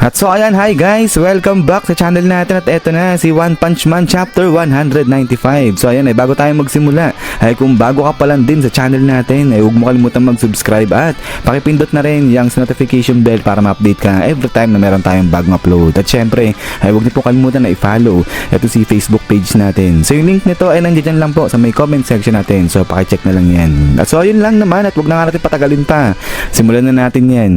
At so ayan, hi guys! Welcome back sa channel natin at eto na si One Punch Man Chapter 195. So ayan bago tayo magsimula ay kung bago ka pa lang din sa channel natin ay huwag mo kalimutan mag-subscribe at pakipindot na rin yung notification bell para ma-update ka every time na meron tayong bagong upload. At syempre ay huwag niyo po kalimutan na i-follow ito si Facebook page natin. So yung link nito ay nandiyan lang po sa may comment section natin, so pakicheck na lang yan. At so ayun lang naman at huwag na nga natin patagalin pa, simulan na natin yan.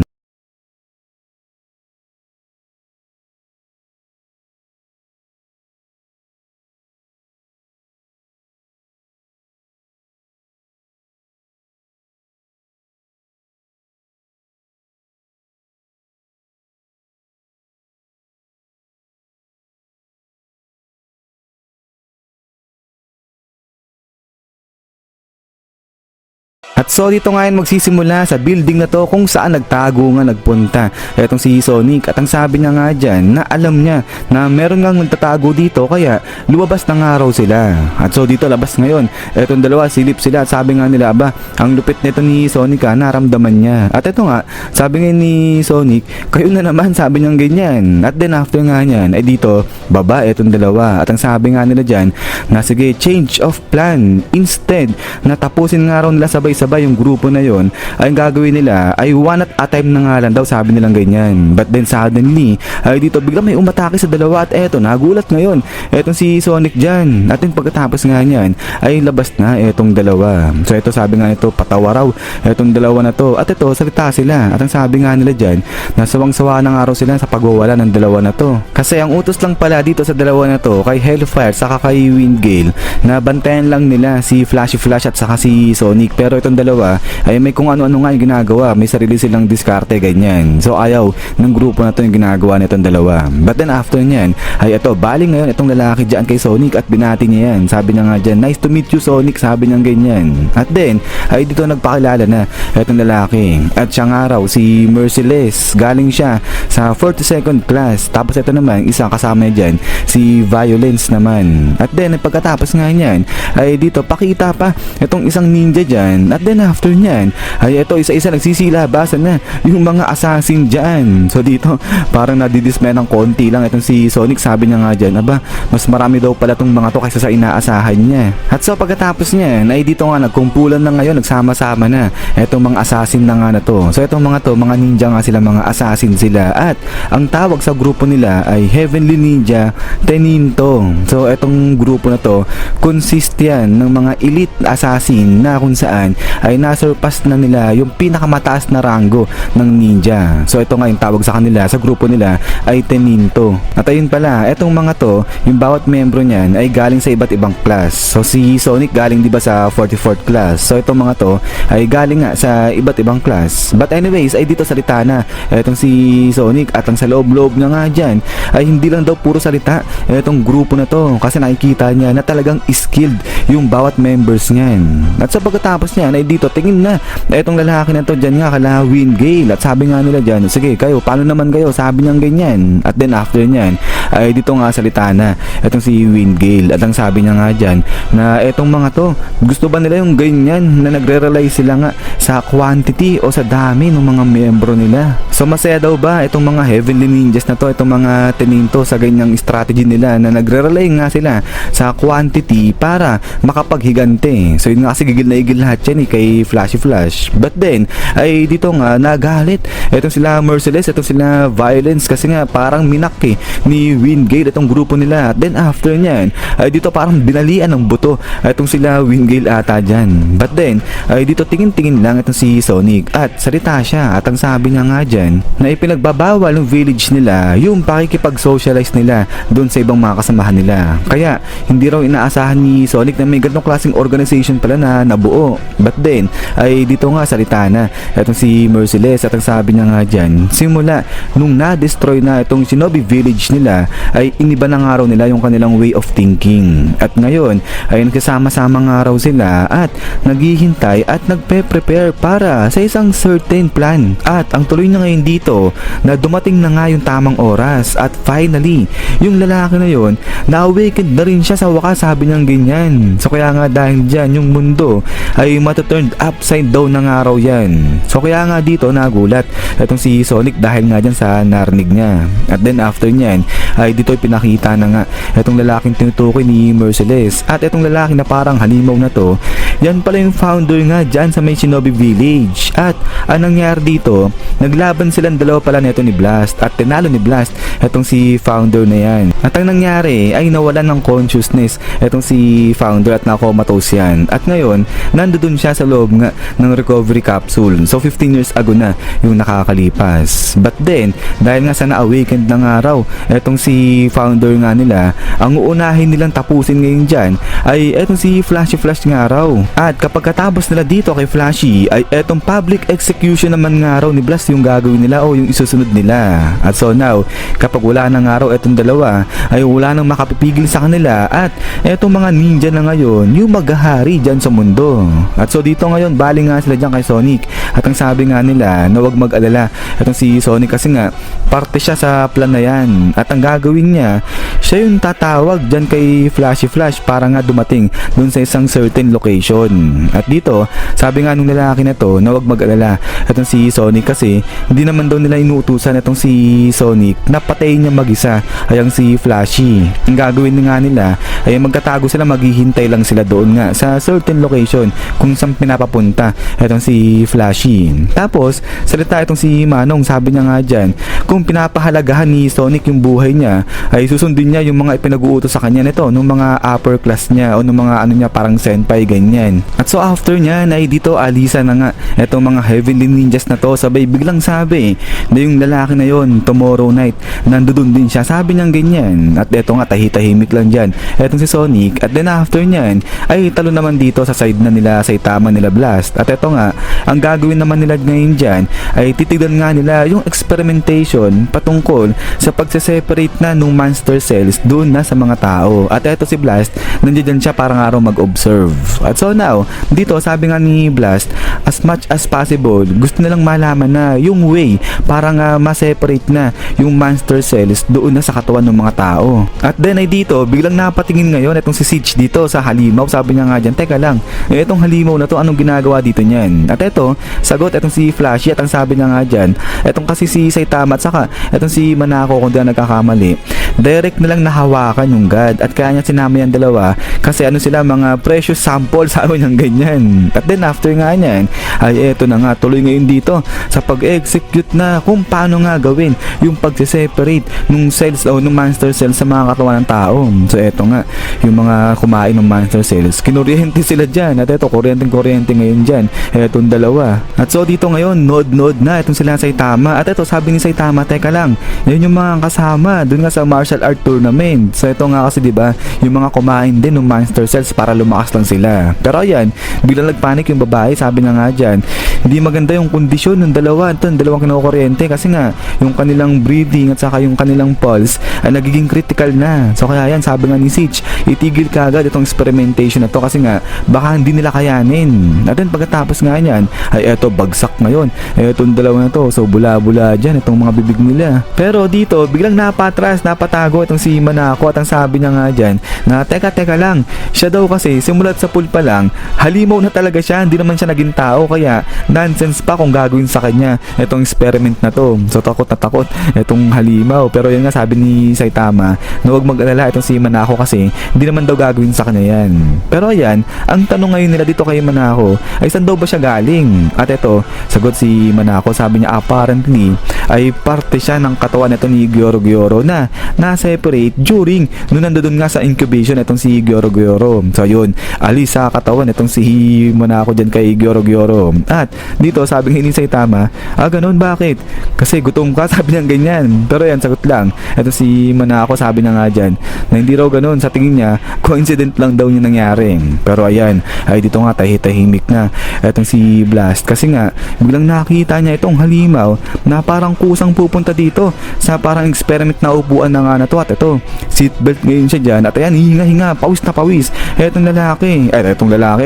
At so dito ngayon magsisimula sa building na to kung saan nagtago nga nagpunta etong si Sonic, at ang sabi niya nga dyan na alam niya na meron nga nagtatago dito kaya lumabas na nga raw sila. At so dito labas ngayon etong dalawa, silip sila at sabi nga nila aba ang lupit nito ni Sonic naramdaman niya. At ito nga sabi nga ni Sonic, kayo na naman, sabi niya ganyan. At then after nga niyan ay dito baba etong dalawa at ang sabi nga nila dyan na sige, change of plan, instead na tapusin nga raw nila sabay-sabay yung grupo na yon, ay ang gagawin nila ay one at a time na nga lang daw, sabi nilang ganyan. But then suddenly ay dito bigla may umatake sa dalawa at eto nagulat ngayon etong si Sonic dyan. At then pagkatapos nga niyan ay labas na etong dalawa. So eto sabi nga ito patawa raw etong dalawa na to at ito salita sila at ang sabi nga nila dyan nasawang-sawa na nga raw sila sa pagwawala ng dalawa na to, kasi ang utos lang pala dito sa dalawa na to kay Hellfire saka kay Windgale na bantayan lang nila si Flashy Flash at saka si Sonic, pero itong dalawa ay may kung ano-ano nga yung ginagawa, may sarili silang diskarte ganyan. So ayaw ng grupo na to yung ginagawa nitong dalawa. But then after nyan ay ito baling ngayon itong lalaki dyan kay Sonic at binati niya yan. Sabi niya nga dyan, nice to meet you Sonic, sabi niya ganyan. At then ay dito nagpakilala na itong lalaki at siya nga raw si Merciless, galing siya sa 42nd class. Tapos ito naman isang kasama niya dyan si Violence naman. At then pagkatapos nga nyan ay dito pakita pa itong isang ninja dyan. At then after nyan ay ito isa-isa nagsisilabasan na yung mga assassin dyan. So dito parang nadidismay ng konti lang itong si Sonic, sabi niya nga dyan aba mas marami daw pala itong mga to kaysa sa inaasahan niya. At so pagkatapos nyan ay dito nga nagkumpulan na ngayon, nagsama-sama na itong mga assassin na nga na to. So itong mga to mga ninja nga sila, mga assassin sila, at ang tawag sa grupo nila ay Heavenly Ninja Teninto. So itong grupo na to consist yan ng mga elite assassin na kung saan ay nasurpass na nila yung pinakamataas na rango ng ninja. So ito nga yung tawag sa kanila, sa grupo nila ay Teninto. At ayun pala, etong mga to, yung bawat membro niyan ay galing sa iba't ibang class. So si Sonic galing diba sa 44th class. So itong mga to ay galing nga sa iba't ibang class. But anyways, ay dito salita na etong si Sonic at ang sa loob-loob na nga dyan ay hindi lang daw puro salita etong grupo na to, kasi nakikita niya na talagang skilled yung bawat members niyan. At sa pagkatapos niyan ay dito tingin na etong lalaki na to dyan nga kala Windgale at sabi nga nila dyan, sige kayo, paano naman kayo, sabi niyang ganyan. At then after niyan ay dito nga salita na etong si Windgale at ang sabi niya nga dyan na etong mga to, gusto ba nila yung ganyan na nagre-rely sila nga sa quantity o sa dami ng mga membro nila. So masaya daw ba itong mga Heavenly Ninjas na to, itong mga Teninto sa ganyang strategy nila na nagre-rely nga sila sa quantity para makapaghigante. So yun nga kasi gigil na igil lahat yan kay Flashy Flash. But then ay dito nga nagalit etong sila Merciless, etong sila Violence, kasi nga parang minak ni Windgale itong grupo nila. At then after nyan ay dito parang binalian ng buto etong sila Windgale ata dyan. But then ay dito tingin-tingin lang itong si Sonic at salita siya at ang sabi niya nga dyan na ipinagbabawal ng village nila yung pakikipag-socialize nila doon sa ibang mga kasamahan nila. Kaya hindi raw inaasahan ni Sonic na may ganitong klaseng organization pala na nabuo. But then ay dito nga salita na etong si Merciless at ang sabi niya nga dyan, simula nung na-destroy na itong Shinobi village nila nila ay iniba na nga raw nila yung kanilang way of thinking. At ngayon ay nagsasama-sama nga raw sila at naghihintay at nagpe-prepare para sa isang certain plan. At ang tuloy na ngayon dito na dumating na nga yung tamang oras at finally yung lalaki na yon na-awakened na rin siya sa wakas, sabi niyang ganyan. So kaya nga dahil dyan yung mundo ay mataturned upside down na nga raw yan. So kaya nga dito nagulat itong si Sonic dahil nga dyan sa narinig niya. At then after nyan ay dito pinakita na nga itong lalaking tinutukoy ni Merciless. At itong lalaki na parang halimaw na to, yan pala yung founder nga dyan sa may Shinobi Village. At ang nangyari dito, naglaban silang dalawa pala nito ni Blast at tinalo ni Blast itong si founder na yan. At ang nangyari ay nawalan ng consciousness itong si founder at nakomatose yan. At ngayon, nandoon siya sa loob nga ng recovery capsule. So 15 years ago na yung nakakalipas. But then, dahil nga sa na-awakened na nga raw itong si founder nga nila, ang uunahin nilang tapusin ngayon dyan ay itong si Flashy Flash nga raw. At kapag katapos nila dito kay Flashy ay itong public execution naman nga raw ni Blast yung gagawin nila o yung isusunod nila. At so now, kapag wala na nga raw itong dalawa ay wala nang makapipigil sa kanila at itong mga ninja na ngayon yung maghahari dyan sa mundo. At so dito ngayon bali nga sila dyan kay Sonic at ang sabi nga nila na huwag mag-alala itong si Sonic kasi nga parte siya sa plan na yan at ang gagawin niya, siya yung tatawag dyan kay Flashy Flash para nga dumating dun sa isang certain location. At dito sabi nga nung lalaki na to na huwag mag-alala itong si Sonic kasi hindi naman daw nila inuutusan itong si Sonic na patayin niya mag-isa ay ang si Flashy. Ang gagawin nga nila ay magkatago sila, maghihintay lang sila doon nga sa certain location kung saan pinapapunta itong si Flashy. Tapos salita itong si Manong, sabi niya nga dyan kung pinapahalagahan ni Sonic yung buhay niya ay susundin niya yung mga ipinag-uutos sa kanya nito nung mga upper class niya o nung mga ano niya parang senpai ganyan. At so after niya ay dito alisa na nga itong mga heavenly ninjas na to, sabay biglang sabi na yung lalaki na yon tomorrow night nandoon din siya, sabi niyang ganyan. At eto nga tahitahimik lang dyan etong si Sonic. At then after nyan ay talo naman dito sa side na nila Saitama nila Blast. At eto nga ang gagawin naman nila ngayon dyan ay titignan nga nila yung experimentation patungkol sa pagse-separate na nung monster cells doon na sa mga tao. At eto si Blast nandiyan siya para nga raw mag-observe. At so now dito sabi nga ni Blast as much as possible gusto nilang malaman na yung way para nga ma-separate na yung monster cells doon na sa katawan ng mga tao. At then ay dito biglang napatingin ngayon itong si Siege dito sa halimaw, sabi niya nga dyan teka lang itong halimaw na to anong ginagawa dito niyan. At eto sagot itong si Flashy at ang sabi niya nga dyan itong kasi si Saitama at saka itong si Manako kung di na nagkakamali direct na lang nahawakan yung god at kaya niya sinama yan dalawa kasi ano sila mga precious sample sabi niyang ganyan. At then after nga niyan ay eto na nga tuloy ngayon dito sa pag-execute na kung paano nga gawin yung pagse-separate nung cells o nung monster cells sa mga katawan ng tao. So eto nga yung mga kumain ng monster cells kinuryente sila dyan at eto kuryente ngayon dyan etong dalawa. At so dito ngayon nod na itong sila Saitama at eto sabi ni Saitama teka lang yun yung mga kasama dun nga sa martial art tournament. So ito nga kasi diba yung mga kumain din ng monster cells para lumakas lang sila. Pero ayan biglang nagpanik yung babae, sabi nga dyan hindi maganda yung kondisyon ng dalawang kinukuryente kasi nga yung kanilang breathing at saka yung kanilang pulse ay nagiging critical na. So kaya yan sabi nga ni Siege itigil ka agad itong experimentation na to kasi nga baka hindi nila kayanin. At then pagkatapos nga yan ay eto bagsak ngayon etong dalawa na to, so bula-bula dyan itong mga bibig nila. Pero dito biglang napatago itong si Manako at ang sabi niya nga dyan na teka lang siya daw kasi simulat sa pool pa lang halimaw na talaga siya, hindi naman siya naging tao kaya nonsense pa kung gagawin sa kanya itong experiment na to. So takot na takot itong halimaw. Pero yan nga sabi ni Saitama na huwag mag-alala itong si Manako kasi hindi naman daw gagawin sa kanya yan. Pero ayan ang tanong ngayon nila dito kay Manako ay saan daw ba siya galing? At ito sagot si Manako, sabi niya apparently ay parte siya ng katawan ito ni Goro na na-separate during nung nandoon nga sa incubation itong si Goro. So yun alis sa katawan itong si Manako dyan kay Goro Meteoro. At dito sabi nga ni Saitama, ganun bakit? Kasi gutom ka, sabi niya ganyan. Pero yan, sagot lang. Ito si Manako sabi na nga dyan na hindi raw ganun, sa tingin niya coincident lang daw yung nangyari. Pero ayan, ay dito nga tahimik na etong si Blast kasi nga biglang nakita niya itong halimaw na parang kusang pupunta dito sa parang experiment na upuan na nga na to. At ito, seatbelt ngayon siya dyan. At ayan, hinga-hinga, pawis na pawis etong lalaki,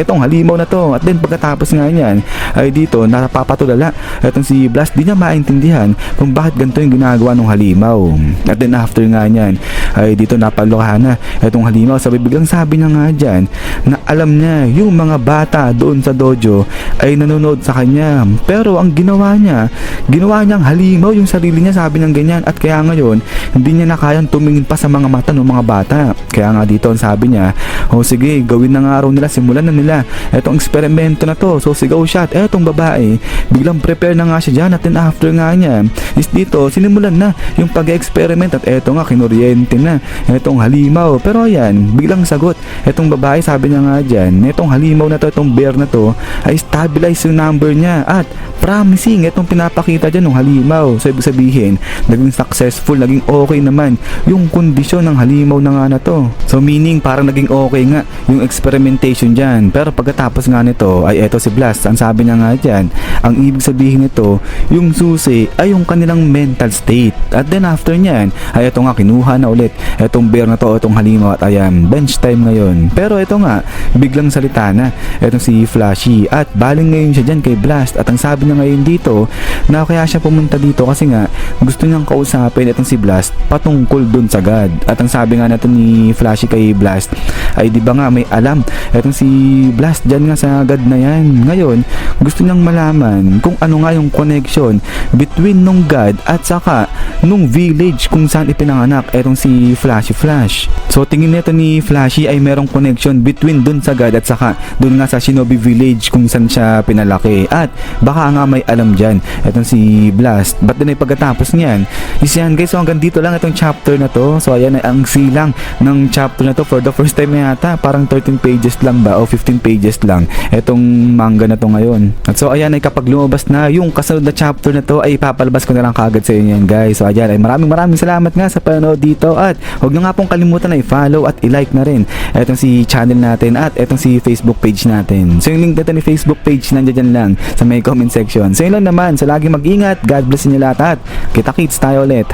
itong halimaw na to. At then pagkatapos nga niyan ay dito napapatulala etong si Blast, di niya maintindihan kung bakit ganito yung ginagawa ng halimaw. At then after nga niyan ay dito napalokahan na etong halimaw. Biglang sabi niya nga dyan na alam niya yung mga bata doon sa dojo ay nanonood sa kanya, pero ang ginawa niyang halimaw yung sarili niya, sabi niyang ganyan. At kaya ngayon hindi niya na kayang tumingin pa sa mga mata ng mga bata. Kaya nga dito ang sabi niya, sige, gawin na nga raw nila, simulan na nila etong eksperimento na to. So sigaw siya at etong babae biglang prepare na nga siya dyan. At then after nga niya is dito sinimulan na yung pag-experiment. At eto nga kinuryente na etong halimaw. Pero ayan, biglang sagot etong babae, sabi niya nga dyan, etong halimaw na to, etong bear na to ay stabilize yung number niya at promising etong pinapakita dyan ng halimaw. So ibig sabihin naging successful, naging okay naman yung kondisyon ng halimaw na nga na to. So meaning parang naging okay nga yung experimentation dyan. Pero pagkatapos nga nito ay eto si Blast, ang sabi niya nga dyan, ang ibig sabihin nito yung susi ay yung kanilang mental state. At then after nyan ay eto nga kinuha na ulit etong bear na to, etong halimaw. At ayan, bench time ngayon. Pero ito nga biglang salita na etong si Flashy at baling ngayon siya dyan kay Blast. At ang sabi niya ngayon dito na kaya siya pumunta dito kasi nga gusto niyang kausapin etong si Blast patungkol dun sa God. At ang sabi nga nato ni Flashy kay Blast ay di ba nga may alam etong si Blast dyan nga sa God na yan. Ngayon gusto niyang malaman kung ano nga yung connection between nung God at saka nung village kung saan ipinanganak etong si Flashy Flash. So tingin nito ni Flashy ay merong connection between dun sa God at saka dun nga sa Shinobi Village kung saan siya pinalaki. At baka nga may alam dyan etong si Blast. But then ay pagkatapos niyan is yan guys, so hanggang dito lang itong chapter na to. So ayan ay ang silang ng chapter na to for the first time na yata. Parang 13 pages lang ba o 15 pages lang etong manga na to ngayon. At so ayan ay kapag lumabas na yung kasunod na chapter na to ay papalabas ko na lang kagad sa inyo yan guys. So ayan ay maraming salamat nga sa panonood dito. At huwag nyo nga pong kalimutan na i-follow at i-like na rin etong si channel natin at etong si Facebook page natin. So yung link dito ni Facebook page nandiyan lang sa may comment section. So yun lang naman, so lagi mag-ingat, God bless inyo lahat at kita-kits tayo ulit.